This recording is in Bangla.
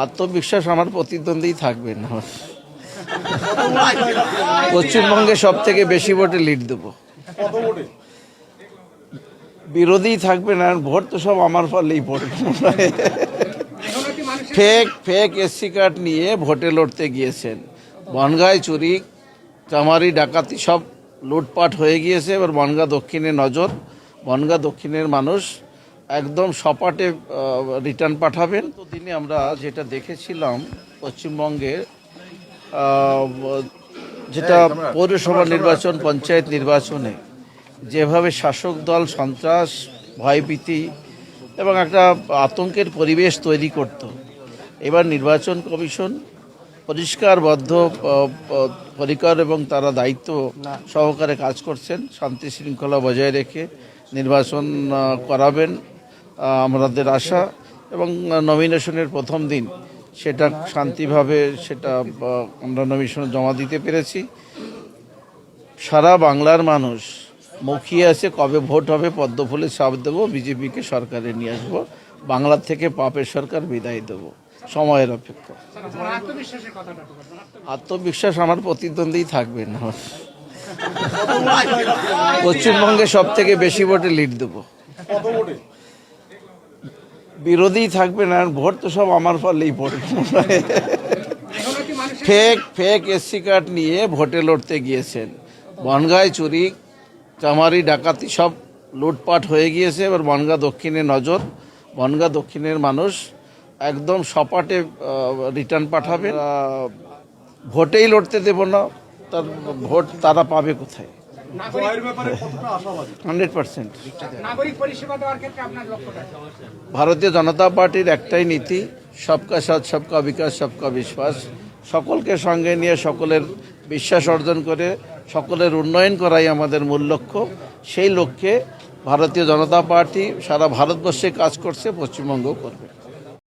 আত্মবিশ্বাস আমার প্রতিদ্বন্দ্বী থাকবেন। পশ্চিমবঙ্গে সব থেকে বেশি ভোটে লিড দেবো। বিরোধী থাকবে না, ভোট তো সব আমার ফলেই পড়বে। ফেক এসসি কার্ড নিয়ে ভোটে লড়তে গিয়েছেন, বনগাঁয় চুরি চামারি ডাকাতি সব লুটপাট হয়ে গিয়েছে। এবার বনগাঁ দক্ষিণে নজর, বনগাঁ দক্ষিণের মানুষ একদম সপাটে রিটার্ন পাঠাবেন। তো দিনে আমরা যেটা দেখেছিলাম পশ্চিমবঙ্গে, যেটা পৌরসভা নির্বাচন, পঞ্চায়েত নির্বাচনে যেভাবে শাসক দল সন্ত্রাস, ভয়ভীতি এবং একটা আতঙ্কের পরিবেশ তৈরি করত, এবার নির্বাচন কমিশন পরিষ্কারবদ্ধ পরিকর এবং তারা দায়িত্ব সহকারে কাজ করছেন, শান্তি শৃঙ্খলা বজায় রেখে নির্বাচন করাবেন আমাদের আশা। এবং নমিনেশনের প্রথম দিন সেটা শান্তিভাবে আমরা নমিনেশন জমা দিতে পেরেছি। সারা বাংলার মানুষ মুখিয়ে আছে কবে ভোট হবে, পদ্ম ফুলে চাপ দেবো, বিজেপিকে সরকারে নিয়ে আসবো, বাংলার থেকে পাপের সরকার বিদায় দেবো। সময়ের অপেক্ষা। আত্মবিশ্বাস আমার প্রতিদ্বন্দ্বী থাকবেন। পশ্চিমবঙ্গে সব থেকে বেশি ভোটে লিড দেবো। বিরোধী থাকবে না, ভোট তো সব আমার ফলেই পড়বে। ফেক এসসি কার্ড নিয়ে ভোটে লড়তে গিয়েছেন, বনগাঁয় চুরি চামারি ডাকাতি সব লুটপাট হয়ে গিয়েছে। এবার বনগাঁ দক্ষিণে নজর, বনগাঁ দক্ষিণের মানুষ একদম সপাটে রিটার্ন পাঠাবেন। ভোটেই লড়তে দেব না, তার ভোট তারা পাবে কোথায়? 100%। ভারতীয় জনতা পার্টির একটাই নীতি, সবকা সাথ সবকা বিকাশ সবকা বিশ্বাস। সকলকে সঙ্গে নিয়ে সকলের বিশ্বাস অর্জন করে সকলের উন্নয়ন করাই আমাদের মূল লক্ষ্য। সেই লক্ষ্যে ভারতীয় জনতা পার্টি সারা ভারতবর্ষে কাজ করছে, পশ্চিমবঙ্গও করবে।